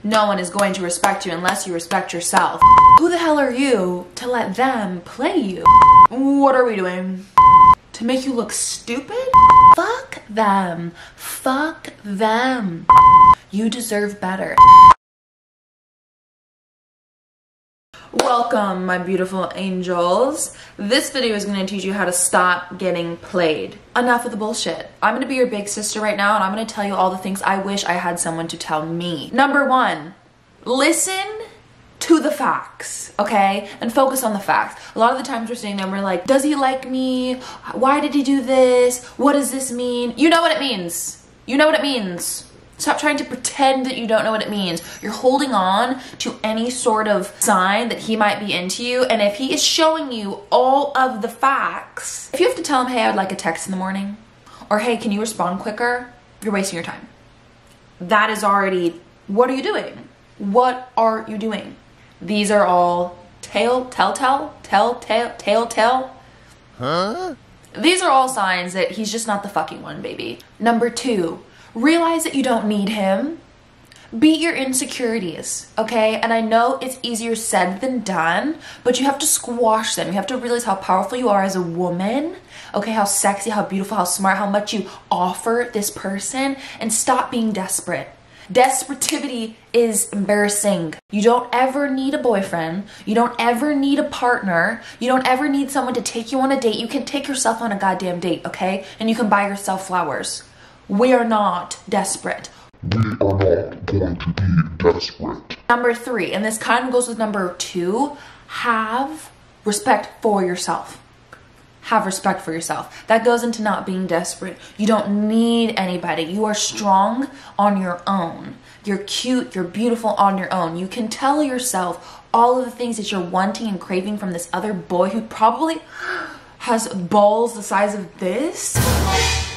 No one is going to respect you unless you respect yourself. Who the hell are you to let them play you? What are we doing? To make you look stupid? Fuck them. Fuck them. You deserve better. Welcome, my beautiful angels. This video is going to teach you how to stop getting played. Enough of the bullshit. I'm going to be your big sister right now, and I'm going to tell you all the things I wish I had someone to tell me. Number one, listen to the facts, okay? And focus on the facts. A lot of the times we're sitting there and we're like, does he like me? Why did he do this? What does this mean? You know what it means. You know what it means. Stop trying to pretend that you don't know what it means. You're holding on to any sort of sign that he might be into you, and if he is showing you all of the facts, if you have to tell him, hey, I'd like a text in the morning, or hey, can you respond quicker? You're wasting your time. That is already, what are you doing? What are you doing? These are all tell. Huh? These are all signs that he's just not the fucking one, baby. Number two, realize that you don't need him. Beat your insecurities, okay? And I know it's easier said than done, but you have to squash them. You have to realize how powerful you are as a woman, okay? How sexy, how beautiful, how smart, how much you offer this person, and stop being desperate. Despertivity is embarrassing. You don't ever need a boyfriend. You don't ever need a partner. You don't ever need someone to take you on a date. You can take yourself on a goddamn date, okay? And you can buy yourself flowers. We are not desperate. We are not going to be desperate. Number three, and this kind of goes with number two, have respect for yourself. Have respect for yourself. That goes into not being desperate. You don't need anybody. You are strong on your own. You're cute, you're beautiful on your own. You can tell yourself all of the things that you're wanting and craving from this other boy who probably has balls the size of this.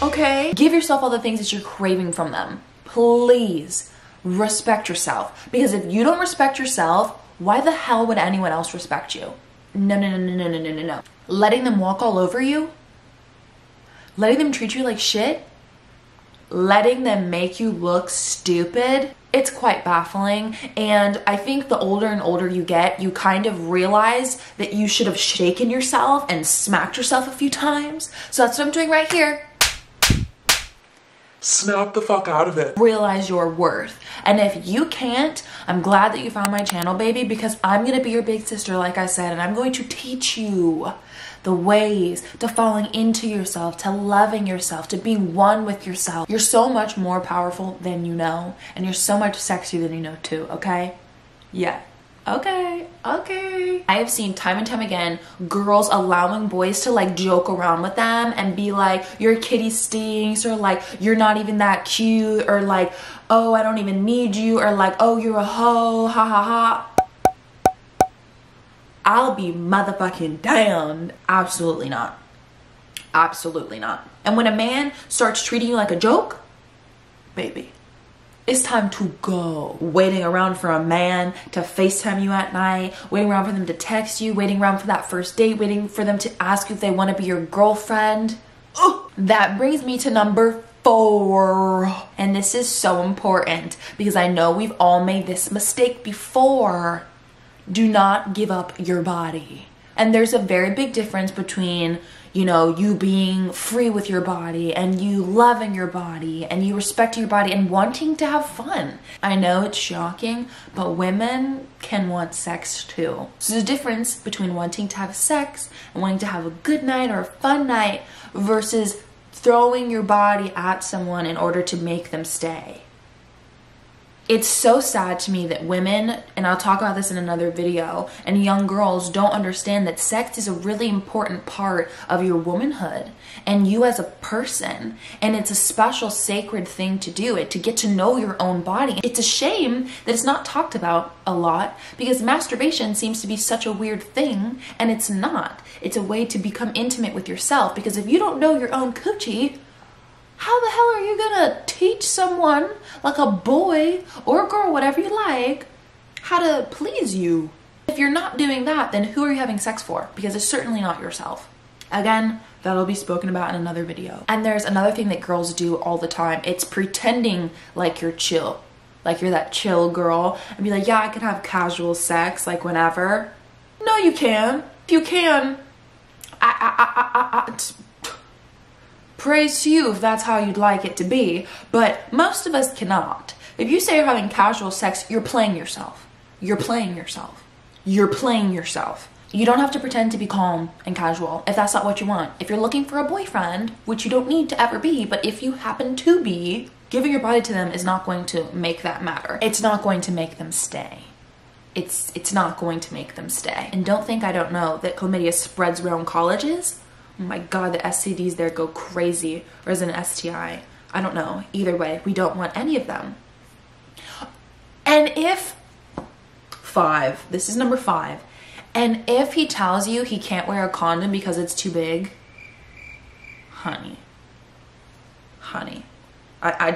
Okay? Give yourself all the things that you're craving from them. Please respect yourself. Because if you don't respect yourself, why the hell would anyone else respect you? No. Letting them walk all over you? Letting them treat you like shit? Letting them make you look stupid? It's quite baffling, and I think the older and older you get, you kind of realize that you should have shaken yourself and smacked yourself a few times. So that's what I'm doing right here. Snap the fuck out of it. Realize your worth. And if you can't, I'm glad that you found my channel, baby, because I'm gonna be your big sister, like I said, and I'm going to teach you the ways to falling into yourself, to loving yourself, to being one with yourself. You're so much more powerful than you know, and you're so much sexier than you know too, okay? Yeah. Okay. I have seen time and time again girls allowing boys to like joke around with them and be like, your kitty stinks, or like, you're not even that cute, or like, oh, I don't even need you, or like, oh, you're a hoe, ha ha ha. I'll be motherfucking damned. Absolutely not. Absolutely not. And when a man starts treating you like a joke, baby, it's time to go. Waiting around for a man to FaceTime you at night, waiting around for them to text you, waiting around for that first date, waiting for them to ask you if they want to be your girlfriend. Ugh. That brings me to number four. And this is so important because I know we've all made this mistake before. Do not give up your body. And there's a very big difference between, you know, you being free with your body and you loving your body and you respecting your body and wanting to have fun. I know it's shocking, but women can want sex too. So there's a difference between wanting to have sex and wanting to have a good night or a fun night versus throwing your body at someone in order to make them stay. It's so sad to me that women, and I'll talk about this in another video, and young girls don't understand that sex is a really important part of your womanhood and you as a person. And it's a special, sacred thing to do it, to get to know your own body. It's a shame that it's not talked about a lot because masturbation seems to be such a weird thing, and it's not. It's a way to become intimate with yourself, because if you don't know your own coochie, how the hell are you gonna teach someone, like a boy or a girl, whatever you like, how to please you? If you're not doing that, then who are you having sex for? Because it's certainly not yourself. Again, that'll be spoken about in another video. And there's another thing that girls do all the time. It's pretending like you're chill. like you're that chill girl, and be like, yeah, I can have casual sex like whenever. No, you can. If you can, praise to you if that's how you'd like it to be, but most of us cannot. If you say you're having casual sex, you're playing yourself. You're playing yourself. You're playing yourself. You don't have to pretend to be calm and casual if that's not what you want. If you're looking for a boyfriend, which you don't need to ever be, but if you happen to be, giving your body to them is not going to make that matter. It's not going to make them stay. It's not going to make them stay. And don't think I don't know that chlamydia spreads around colleges. Oh my God, the STDs there go crazy. Or is it an STI? I don't know. Either way, we don't want any of them. And if, 5, this is number 5. And if he tells you he can't wear a condom because it's too big, honey, I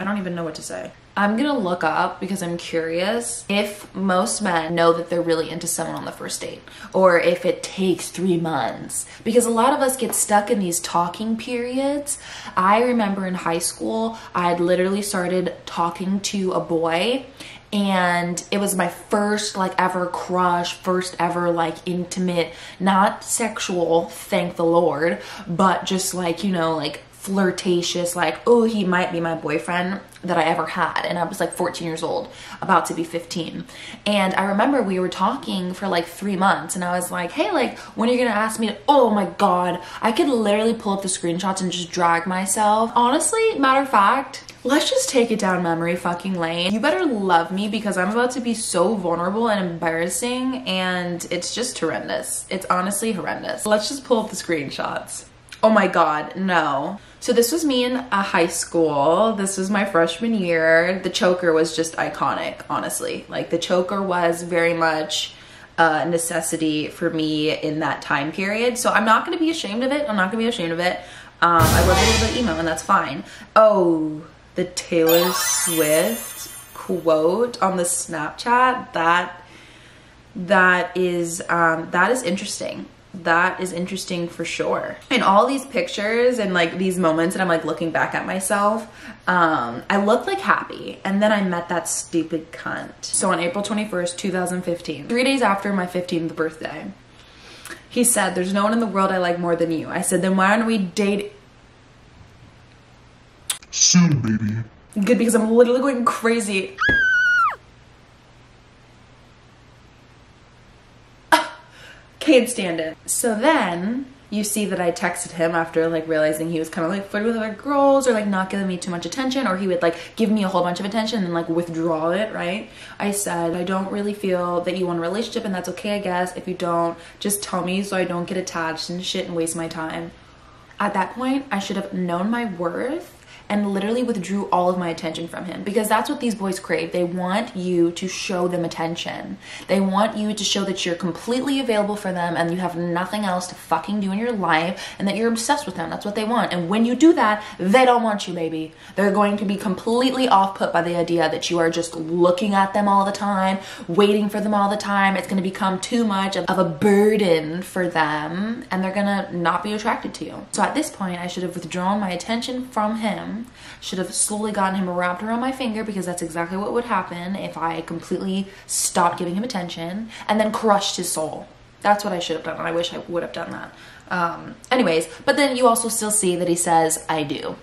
don't even know what to say. I'm gonna look up, because I'm curious, if most men know that they're really into someone on the first date, or if it takes 3 months, because a lot of us get stuck in these talking periods. I remember in high school, I had literally started talking to a boy, and it was my first like ever crush, first ever like intimate, not sexual, thank the Lord, but just like, you know, like flirtatious, like, oh, he might be my boyfriend that I ever had. And I was like 14 years old, about to be 15. And I remember we were talking for like 3 months, and I was like, hey, like, when are you gonna ask me to, oh my God, I could literally pull up the screenshots and just drag myself. Honestly, matter of fact, let's just take it down memory fucking lane. You better love me, because I'm about to be so vulnerable and embarrassing, and it's just horrendous. It's honestly horrendous. Let's just pull up the screenshots. Oh my God, no. So this was me in high school. This was my freshman year. The choker was just iconic, honestly. Like, the choker was very much a necessity for me in that time period. So I'm not gonna be ashamed of it. I'm not gonna be ashamed of it. I was a little bit emo, and that's fine. Oh, the Taylor Swift quote on the Snapchat, that is interesting. That is interesting for sure. And all these pictures and like these moments, and I'm like looking back at myself, I looked like happy, and then I met that stupid cunt. So on April 21st, 2015, 3 days after my 15th birthday, he said, there's no one in the world I like more than you. I said, then why don't we date soon, baby? Good, because I'm literally going crazy. Can't stand it. So then you see that I texted him after like realizing he was kind of like flirting with other girls, or like not giving me too much attention, or he would like give me a whole bunch of attention and like withdraw it, right? I said, I don't really feel that you want a relationship, and that's okay, I guess. If you don't, just tell me so I don't get attached and shit and waste my time. At that point, I should have known my worth and literally withdrew all of my attention from him, because that's what these boys crave. They want you to show them attention. They want you to show that you're completely available for them and you have nothing else to fucking do in your life, and that you're obsessed with them. That's what they want. And when you do that, they don't want you, baby. They're going to be completely off put by the idea that you are just looking at them all the time, waiting for them all the time. It's going to become too much of a burden for them, and they're going to not be attracted to you. So at this point, I should have withdrawn my attention from him, should have slowly gotten him wrapped around my finger, because that's exactly what would happen if I completely stopped giving him attention, and then crushed his soul. That's what I should have done, and I wish I would have done that. Anyways, but then you also still see that he says, I do.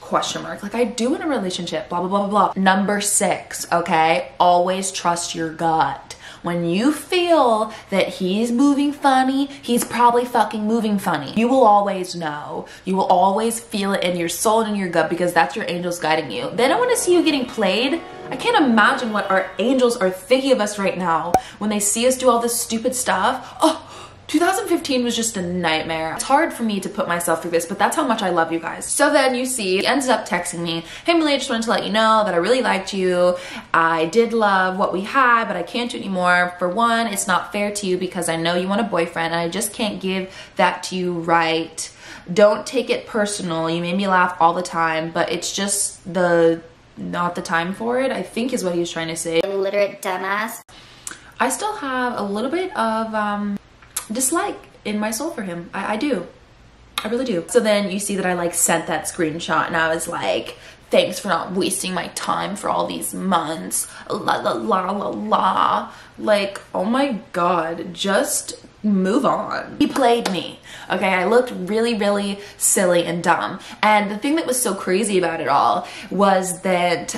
Question mark. Like, I do in a relationship, blah, blah, blah, blah, blah. Number 6, okay? Always trust your gut. When you feel that he's moving funny, he's probably fucking moving funny. You will always know. You will always feel it in your soul and in your gut, because that's your angels guiding you. They don't want to see you getting played. I can't imagine what our angels are thinking of us right now when they see us do all this stupid stuff. Oh, 2015 was just a nightmare. It's hard for me to put myself through this, but that's how much I love you guys. So then you see, he ends up texting me, hey Millie, I just wanted to let you know that I really liked you. I did love what we had, but I can't do it anymore. For one, it's not fair to you because I know you want a boyfriend, and I just can't give that to you right. Don't take it personal. You made me laugh all the time, but it's just not the time for it, I think is what he was trying to say. Illiterate dumbass. I still have a little bit of dislike in my soul for him. I do. I really do. So then you see that I like sent that screenshot, and I was like, thanks for not wasting my time for all these months, la la la la la. Like, oh my god, just move on. He played me, okay? I looked really, really silly and dumb. And the thing that was so crazy about it all was that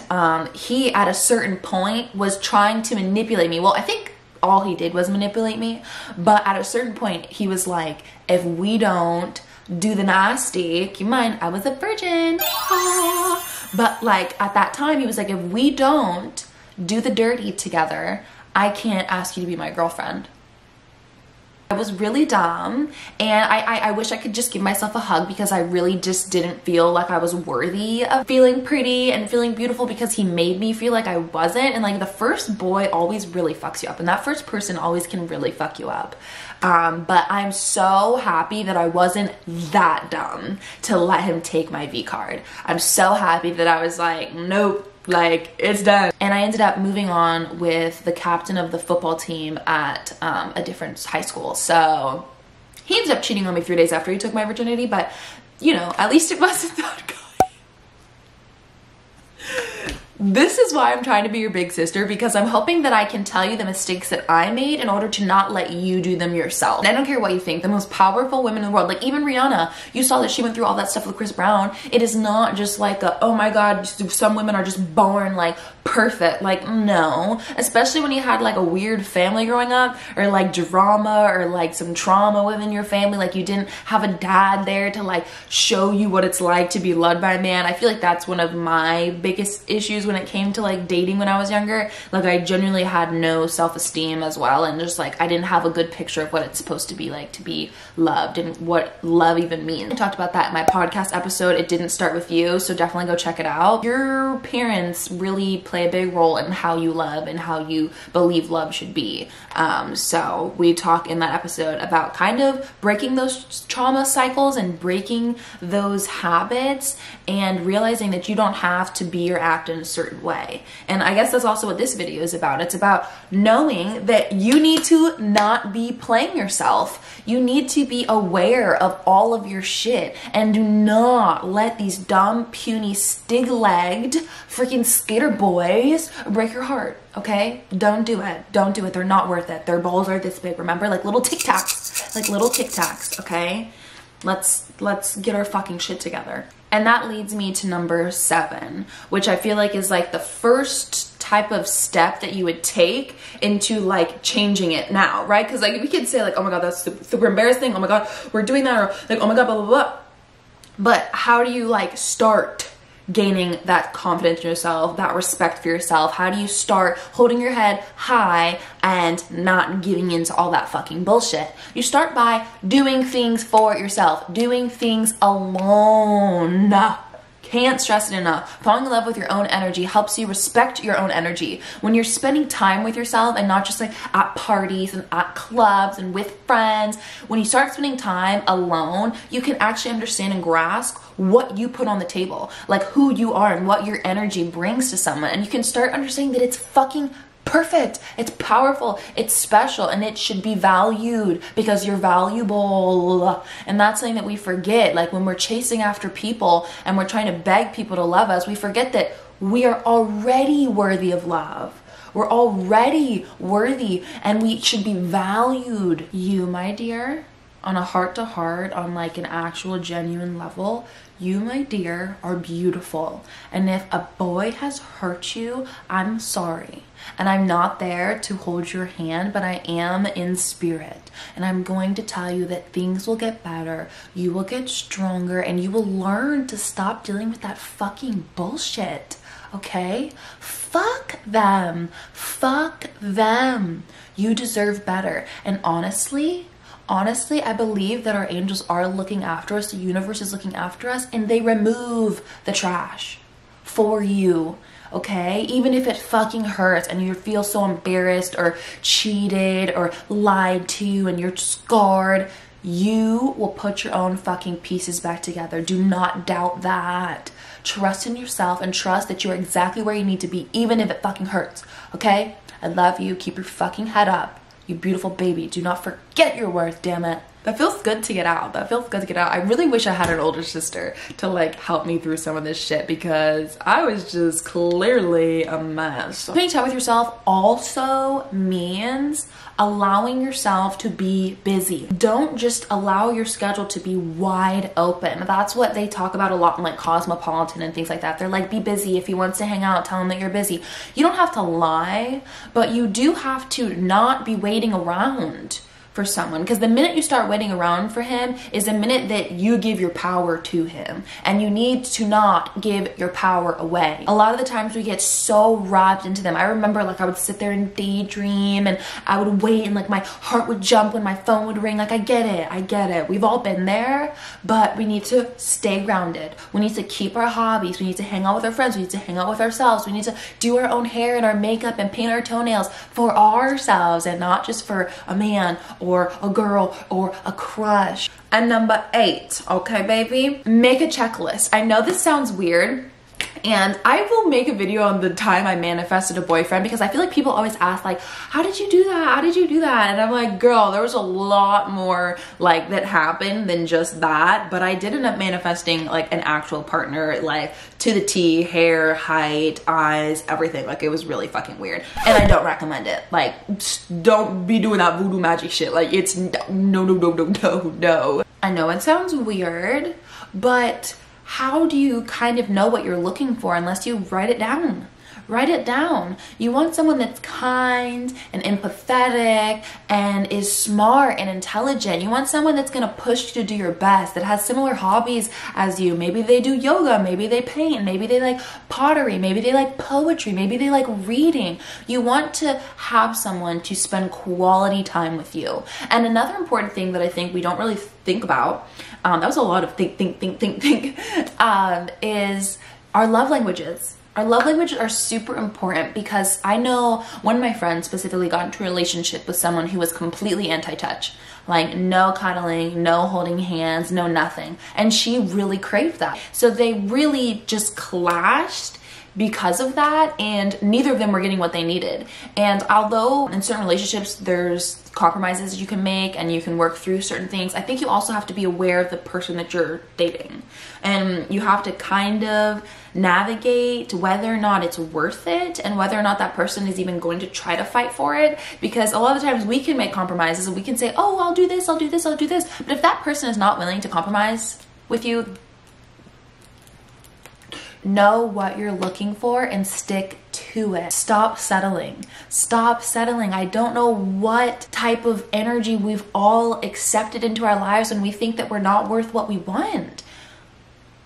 he, at a certain point, was trying to manipulate me. Well, I think all he did was manipulate me, but at a certain point, he was like, if we don't do the nasty, keep in mind, I was a virgin. But like, at that time, he was like, if we don't do the dirty together, I can't ask you to be my girlfriend. I was really dumb, and I wish I could just give myself a hug, because I really just didn't feel like I was worthy of feeling pretty and feeling beautiful, because he made me feel like I wasn't. And like, the first boy always really fucks you up, and that first person always can really fuck you up. But I'm so happy that I wasn't that dumb to let him take my V card. I'm so happy that I was like, nope. Like, it's done. And I ended up moving on with the captain of the football team at a different high school. So he ended up cheating on me 3 days after he took my virginity, but you know, at least it wasn't that guy. This is why I'm trying to be your big sister, because I'm hoping that I can tell you the mistakes that I made in order to not let you do them yourself. And I don't care what you think, the most powerful women in the world, like even Rihanna, you saw that she went through all that stuff with Chris Brown. It is not just like a, oh my god, some women are just born like perfect. Like, no, especially when you had like a weird family growing up, or like drama, or like some trauma within your family, like you didn't have a dad there to like show you what it's like to be loved by a man. I feel like that's one of my biggest issues when it came to like dating when I was younger. Like, I genuinely had no self-esteem as well, and just like I didn't have a good picture of what it's supposed to be like to be loved and what love even means. I talked about that in my podcast episode, It Didn't Start With You, so definitely go check it out. Your parents really play a big role in how you love and how you believe love should be. So we talk in that episode about kind of breaking those trauma cycles and breaking those habits and realizing that you don't have to be or act in a certain way. And I guess that's also what this video is about. It's about knowing that you need to not be playing yourself. You need to be aware of all of your shit, and do not let these dumb, puny, stig-legged freaking skater boys break your heart, okay? Don't do it. Don't do it. They're not worth it. Their balls are this big, remember? Like little Tic Tacs. Like little Tic Tacs, okay? Let's get our fucking shit together. And that leads me to number 7, which I feel like is like the first type of step that you would take into like changing it now, right? Because like we could say like, oh my god, that's super embarrassing, oh my god, we're doing that, or like, oh my god, blah blah blah. But how do you like start gaining that confidence in yourself, that respect for yourself? How do you start holding your head high and not giving into all that fucking bullshit? You start by doing things for yourself, doing things alone. Can't stress it enough. Falling in love with your own energy helps you respect your own energy. When you're spending time with yourself and not just like at parties and at clubs and with friends, when you start spending time alone, you can actually understand and grasp what you put on the table, like who you are and what your energy brings to someone. And you can start understanding that it's fucking perfect, it's powerful, it's special, and it should be valued because you're valuable. And that's something that we forget. Like when we're chasing after people and we're trying to beg people to love us, we forget that we are already worthy of love. We're already worthy, and we should be valued. You, my dear, on a heart-to-heart, on like an actual genuine level, you, my dear, are beautiful. And if a boy has hurt you, I'm sorry. And I'm not there to hold your hand, but I am in spirit. And I'm going to tell you that things will get better, you will get stronger, and you will learn to stop dealing with that fucking bullshit, okay? Fuck them. Fuck them. You deserve better. And honestly, I believe that our angels are looking after us, the universe is looking after us, and they remove the trash for you, okay? Even if it fucking hurts and you feel so embarrassed or cheated or lied to and you're scarred, you will put your own fucking pieces back together. Do not doubt that. Trust in yourself and trust that you're exactly where you need to be, even if it fucking hurts, okay? I love you. Keep your fucking head up. You beautiful baby. Do not forget your worth, damn it. That feels good to get out. That feels good to get out. I really wish I had an older sister to like help me through some of this shit because I was just clearly a mess. Spending time with yourself also means allowing yourself to be busy. Don't just allow your schedule to be wide open. That's what they talk about a lot in like Cosmopolitan and things like that. They're like, be busy. If he wants to hang out, tell him that you're busy. You don't have to lie, but you do have to not be waiting around for someone, because the minute you start waiting around for him is the minute that you give your power to him, and you need to not give your power away. A lot of the times we get so wrapped into them. I remember like I would sit there and daydream and I would wait and like my heart would jump when my phone would ring. Like I get it. We've all been there, but we need to stay grounded. We need to keep our hobbies. We need to hang out with our friends. We need to hang out with ourselves. We need to do our own hair and our makeup and paint our toenails for ourselves and not just for a man or a girl or a crush. And number 8, okay baby, make a checklist. I know this sounds weird, and I will make a video on the time I manifested a boyfriend, because I feel like people always ask like, how did you do that? How did you do that? And I'm like, girl, there was a lot more like that happened than just that. But I did end up manifesting like an actual partner, like to the T, hair, height, eyes, everything. Like it was really fucking weird. And I don't recommend it. Like, don't be doing that voodoo magic shit. Like it's no. I know it sounds weird, but how do you kind of know what you're looking for unless you write it down? Write it down. You want someone that's kind and empathetic and is smart and intelligent. You want someone that's gonna push you to do your best, that has similar hobbies as you. Maybe they do yoga, maybe they paint, maybe they like pottery, maybe they like poetry, maybe they like reading. You want to have someone to spend quality time with you. And another important thing that I think we don't really think about, that was a lot of think, is our love languages. Our love languages are super important, because I know one of my friends specifically got into a relationship with someone who was completely anti-touch. Like no cuddling, no holding hands, no nothing. And she really craved that. So they really just clashed because of that, and neither of them were getting what they needed. And although in certain relationships there's compromises you can make and you can work through certain things, I think you also have to be aware of the person that you're dating, and you have to kind of navigate whether or not it's worth it and whether or not that person is even going to try to fight for it. Because a lot of the times we can make compromises and we can say, oh, I'll do this, I'll do this, I'll do this, but if that person is not willing to compromise with you, know what you're looking for and stick to it. Stop settling. Stop settling. I don't know what type of energy we've all accepted into our lives when we think that we're not worth what we want.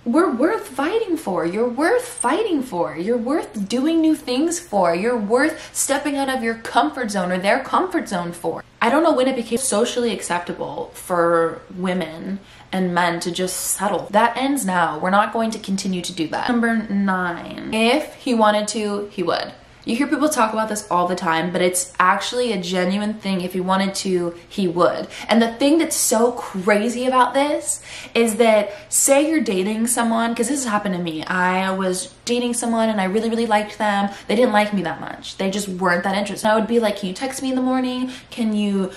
We're worth fighting for. You're worth fighting for. You're worth doing new things for. You're worth stepping out of your comfort zone or their comfort zone for. I don't know when it became socially acceptable for women and men to just settle. That ends now. We're not going to continue to do that. Number 9. If he wanted to, he would. You hear people talk about this all the time, but it's actually a genuine thing. If he wanted to, he would. And the thing that's so crazy about this is that, say you're dating someone, because this has happened to me. I was dating someone and I really, really liked them. They didn't like me that much. They just weren't that interested. I would be like, can you text me in the morning? Can you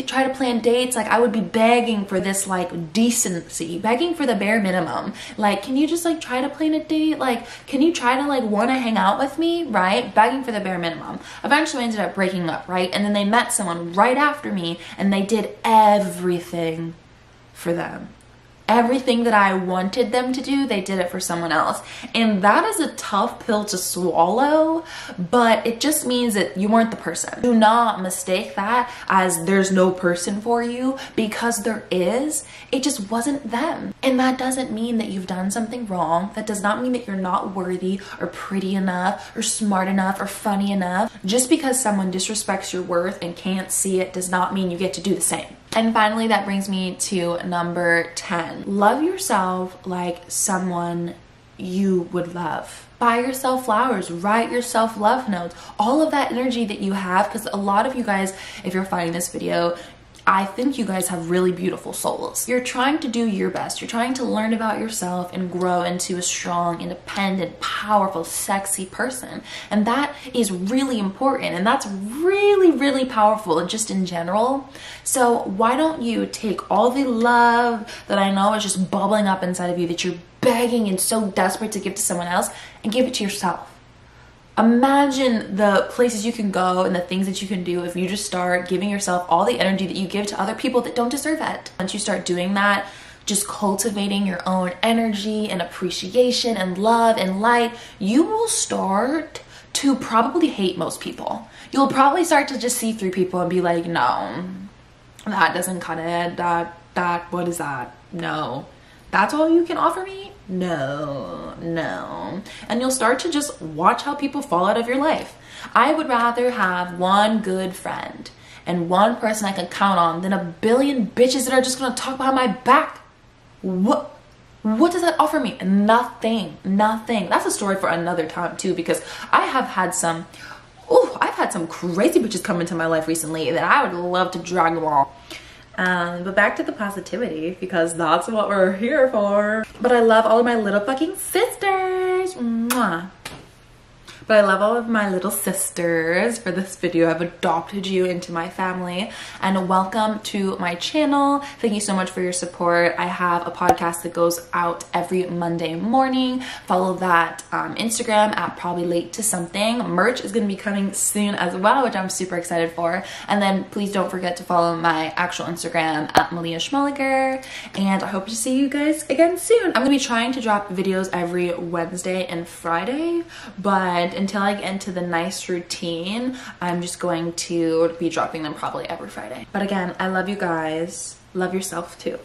try to plan dates? Like I would be begging for this like decency, begging for the bare minimum. Like, can you just like try to plan a date? Like, can you try to like want to hang out with me, right? Begging for the bare minimum. Eventually I ended up breaking up, right? And then they met someone right after me and they did everything for them. Everything that I wanted them to do, they did it for someone else. And that is a tough pill to swallow, but it just means that you weren't the person. Do not mistake that as there's no person for you, because there is. It just wasn't them. And that doesn't mean that you've done something wrong. That does not mean that you're not worthy or pretty enough or smart enough or funny enough. Just because someone disrespects your worth and can't see it does not mean you get to do the same. And finally, that brings me to number 10. Love yourself like someone you would love. Buy yourself flowers, write yourself love notes, all of that energy that you have, because a lot of you guys, if you're finding this video, I think you guys have really beautiful souls. You're trying to do your best. You're trying to learn about yourself and grow into a strong, independent, powerful, sexy person. And that is really important. And that's really, really powerful just in general. So why don't you take all the love that I know is just bubbling up inside of you, that you're begging and so desperate to give to someone else, and give it to yourself. Imagine the places you can go and the things that you can do if you just start giving yourself all the energy that you give to other people that don't deserve it. Once you start doing that, just cultivating your own energy and appreciation and love and light, you will start to probably hate most people. You'll probably start to just see through people and be like, no, that doesn't cut it. What is that? No. That's all you can offer me? No. And you'll start to just watch how people fall out of your life. I would rather have one good friend and one person I can count on than a billion bitches that are just gonna talk behind my back. What does that offer me? Nothing. That's a story for another time too, because I've had some crazy bitches come into my life recently that I would love to drag them all. But back to the positivity, because that's what we're here for. But I love all of my little fucking sisters. Mwah. But I love all of my little sisters. For this video, I've adopted you into my family, and welcome to my channel. Thank you so much for your support. I have a podcast that goes out every Monday morning. Follow that Instagram at probably late to something. Merch is going to be coming soon as well, which I'm super excited for. And then please don't forget to follow my actual Instagram at Malia Schmeliger. And I hope to see you guys again soon. I'm going to be trying to drop videos every Wednesday and Friday, but until I get into the nice routine, I'm just going to be dropping them probably every Friday. But again, I love you guys. Love yourself too.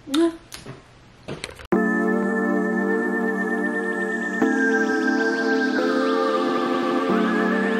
Mwah.